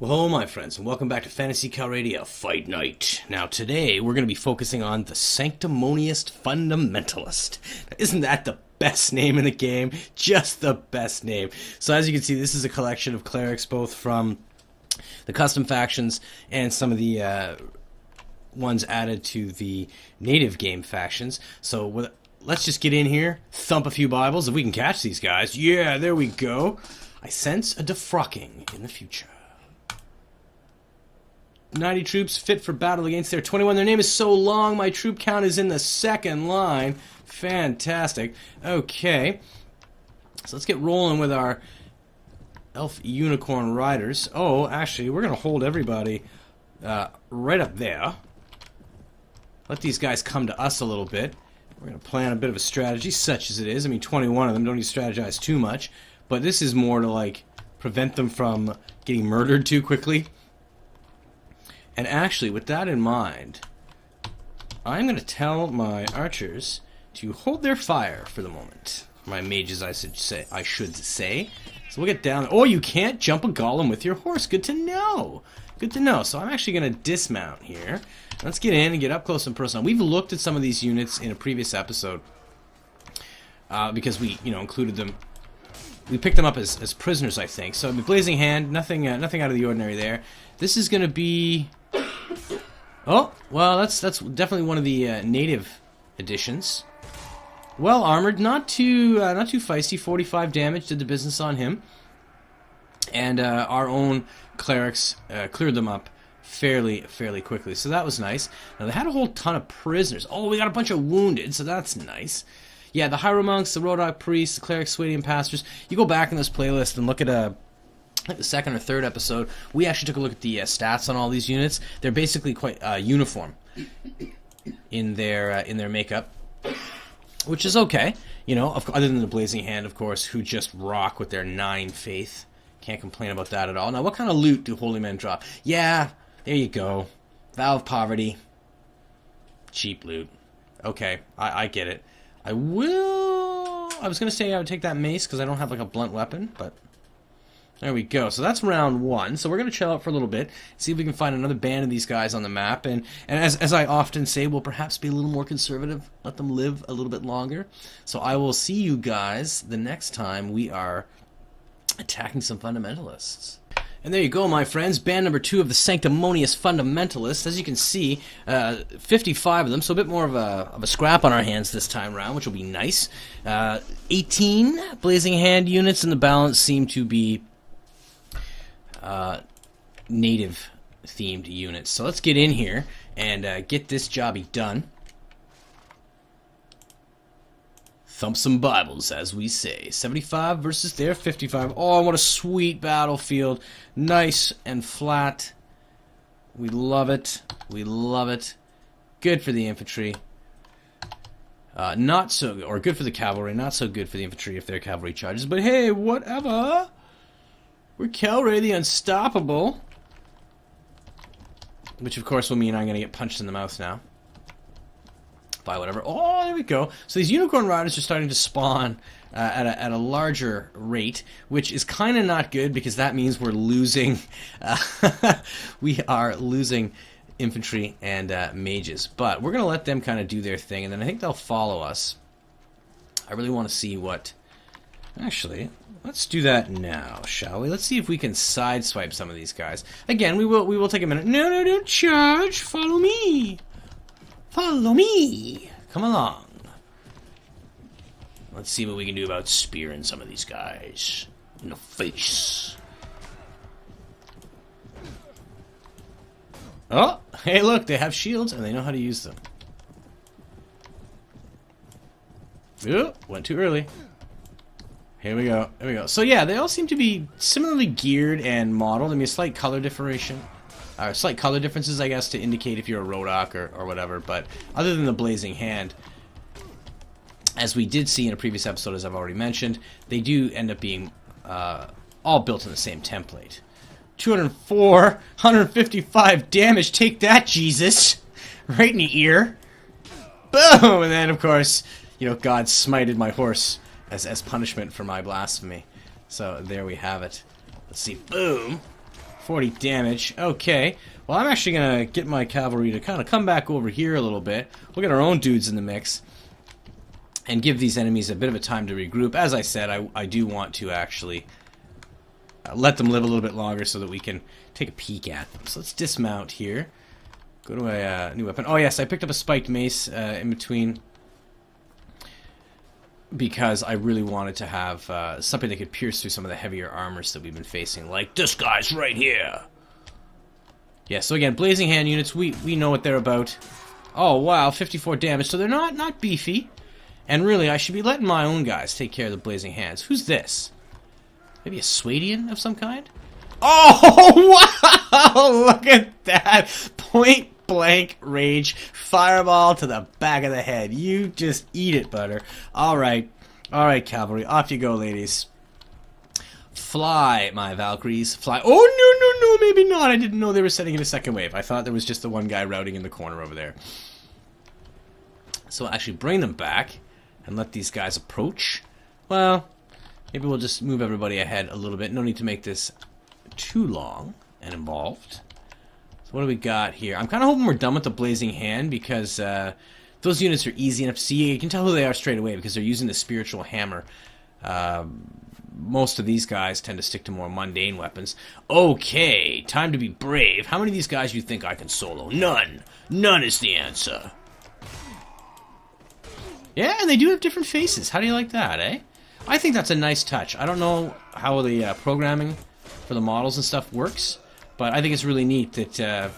Well, hello, my friends, and welcome back to Phantasy Calradia Fight Night. Now, today, we're going to be focusing on the Sanctimonious Fundamentalist. Now, isn't that the best name in the game? Just the best name. So, as you can see, this is a collection of clerics, both from the custom factions and some of the ones added to the native game factions. So, let's just get in here, thump a few Bibles, if we can catch these guys. Yeah, there we go. I sense a defrocking in the future. 90 troops fit for battle against their 21. Their name is so long, my troop count is in the second line. Fantastic. Okay. So let's get rolling with our elf unicorn riders. Oh, actually, we're going to hold everybody right up there. Let these guys come to us a little bit. We're going to plan a bit of a strategy, such as it is. I mean, 21 of them, don't need to strategize too much. But this is more to, like, prevent them from getting murdered too quickly. And actually, with that in mind, I'm going to tell my archers to hold their fire for the moment. My mages, I should say. So we'll get down. Oh, you can't jump a golem with your horse. Good to know. Good to know. So I'm actually going to dismount here. Let's get in and get up close and personal. We've looked at some of these units in a previous episode because we, included them. We picked them up as prisoners, I think. So Blazing Hand, nothing out of the ordinary there. This is going to be... Oh, well, that's definitely one of the native editions. Well armored, not too feisty. 45 damage, did the business on him, and our own clerics cleared them up fairly quickly. So that was nice. Now they had a whole ton of prisoners. Oh, we got a bunch of wounded, so that's nice. Yeah, the Hieromonks, the Rodok priests, the clerics, Swadian pastors. You go back in this playlist and look at like the second or third episode, we actually took a look at the stats on all these units. They're basically quite uniform in their makeup, which is okay. Other than the Blazing Hand, of course, who just rock with their 9 faith. Can't complain about that at all. Now, what kind of loot do holy men drop? Yeah, there you go. Vow of Poverty. Cheap loot. Okay, I get it. I was going to say I would take that mace because I don't have like a blunt weapon, but... There we go. So that's round 1. So we're going to chill out for a little bit, see if we can find another band of these guys on the map. And as I often say, we'll perhaps be a little more conservative, let them live a little bit longer. So I will see you guys the next time we are attacking some fundamentalists. And there you go, my friends. Band number 2 of the Sanctimonious Fundamentalists. As you can see, 55 of them, so a bit more of a scrap on our hands this time around, which will be nice. 18 Blazing Hand units, and the balance seem to be native themed units. So let's get in here and get this jobby done. Thump some Bibles, as we say. 75 versus their 55. Oh, what a sweet battlefield. Nice and flat. We love it. We love it. Good for the infantry. Not so good. Or good for the cavalry. Not so good for the infantry if they're cavalry charges. But hey, whatever. We're Calray the Unstoppable. Which, of course, will mean I'm going to get punched in the mouth now. By whatever. Oh, there we go. So these unicorn riders are starting to spawn at a larger rate, which is kind of not good because that means we're losing... we are losing infantry and mages. But we're going to let them kind of do their thing, and then I think they'll follow us. I really want to see what... Actually... Let's do that now, shall we? Let's see if we can sideswipe some of these guys. Again, we will take a minute. No, don't charge. Follow me. Follow me. Come along. Let's see what we can do about spearing some of these guys in the face. Oh, hey, look, they have shields and they know how to use them. Ooh, went too early. Here we go. There we go. So yeah, they all seem to be similarly geared and modeled. I mean, slight color differentiation, slight color differences, I guess, to indicate if you're a Rodok or whatever. But other than the Blazing Hand, as we did see in a previous episode, as I've already mentioned, they do end up being all built in the same template. 204, 155 damage. Take that, Jesus! Right in the ear. Boom! And then, of course, God smited my horse as punishment for my blasphemy. So there we have it. Let's see. Boom. 40 damage. Okay. Well, I'm actually going to get my cavalry to kind of come back over here a little bit. We'll get our own dudes in the mix. And give these enemies a bit of a time to regroup. As I said, I do want to actually let them live a little bit longer so that we can take a peek at them. So let's dismount here. Go to a new weapon. Oh yes, I picked up a spiked mace in between because I really wanted to have something that could pierce through some of the heavier armors that we've been facing, like this guy's right here. Yeah, so again, Blazing Hand units, we know what they're about. Oh wow, 54 damage, so they're not beefy. And really, I should be letting my own guys take care of the Blazing Hands. Who's this? Maybe a Swadian of some kind? Oh, wow! Look at that! Point blank rage. Fireball to the back of the head. You just eat it, butter. Alright. Alright, cavalry. Off you go, ladies. Fly, my Valkyries. Fly. Oh, no, maybe not. I didn't know they were setting in a second wave. I thought there was just the one guy routing in the corner over there. So I'll actually bring them back and let these guys approach. Well, maybe we'll just move everybody ahead a little bit. No need to make this too long and involved. So what do we got here? I'm kind of hoping we're done with the Blazing Hand because those units are easy enough to see. You can tell who they are straight away because they're using the Spiritual Hammer. Most of these guys tend to stick to more mundane weapons. Okay, time to be brave. How many of these guys do you think I can solo? None. None is the answer. Yeah, and they do have different faces. How do you like that, eh? I think that's a nice touch. I don't know how the programming for the models and stuff works, but I think it's really neat that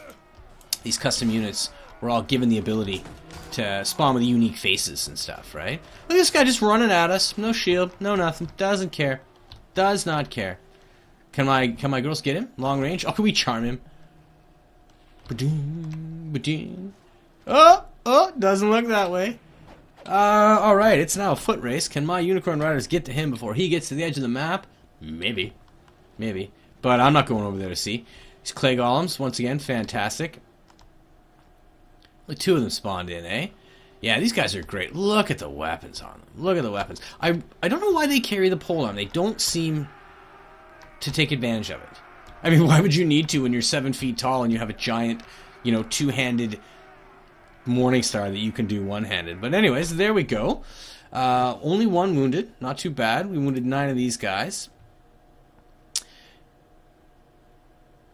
these custom units were all given the ability to spawn with unique faces and stuff, right? Look at this guy just running at us. No shield, no nothing. Doesn't care. Does not care. Can my girls get him? Long range? Oh, can we charm him? Oh, doesn't look that way. Alright, it's now a foot race. Can my Unicorn Riders get to him before he gets to the edge of the map? Maybe. Maybe. But I'm not going over there to see. These Clay Golems, once again, fantastic. Only two of them spawned in, eh? Yeah, these guys are great. Look at the weapons on them. Look at the weapons. I don't know why they carry the polearm. They don't seem to take advantage of it. I mean, why would you need to when you're 7 feet tall and you have a giant, you know, two-handed Morningstar that you can do one-handed? But anyways, there we go. Only one wounded. Not too bad. We wounded 9 of these guys.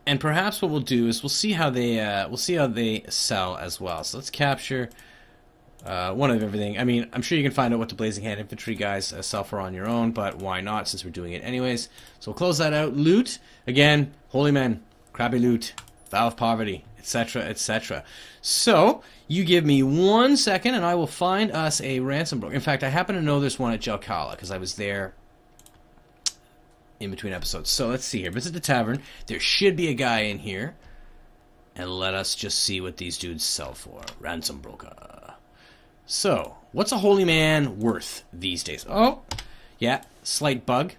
And perhaps what we'll do is we'll see how they sell as well. So let's capture one of everything. I mean, I'm sure you can find out what the Blazing Hand Infantry guys sell for on your own, but why not since we're doing it anyways. So we'll close that out. Loot, again, Holy Men, Crabby Loot, Vow of Poverty, etc., etc. So you give me 1 second and I will find us a ransom broker. In fact, I happen to know there's one at Jalcala because I was there in between episodes. So let's see here. Visit the tavern. There should be a guy in here. And let us just see what these dudes sell for. Ransom broker. So, what's a holy man worth these days? Oh, yeah, slight bug.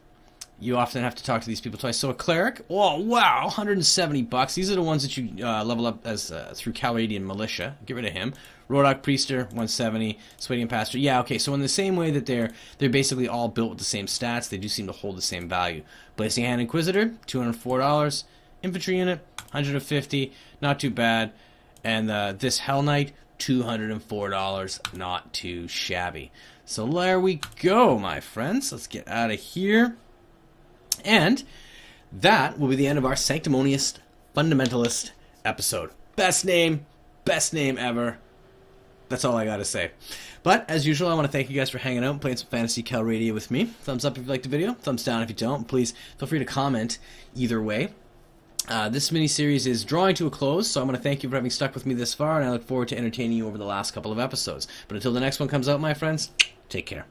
You often have to talk to these people twice. So a cleric, oh wow, 170 bucks. These are the ones that you level up as through Calradian Militia. Get rid of him. Rodok Priester, 170. Swadian Pastor, yeah, okay. So in the same way that they're basically all built with the same stats, they do seem to hold the same value. Blazing Hand Inquisitor, $204. Infantry unit, 150. Not too bad. And this Hell Knight, $204. Not too shabby. So there we go, my friends. Let's get out of here. And that will be the end of our Sanctimonious Fundamentalist episode. Best name ever. That's all I gotta say. But, as usual, I want to thank you guys for hanging out and playing some Phantasy Calradia with me. Thumbs up if you liked the video. Thumbs down if you don't. Please feel free to comment either way. This mini-series is drawing to a close, so I'm going to thank you for having stuck with me this far, and I look forward to entertaining you over the last couple of episodes. But until the next one comes out, my friends, take care.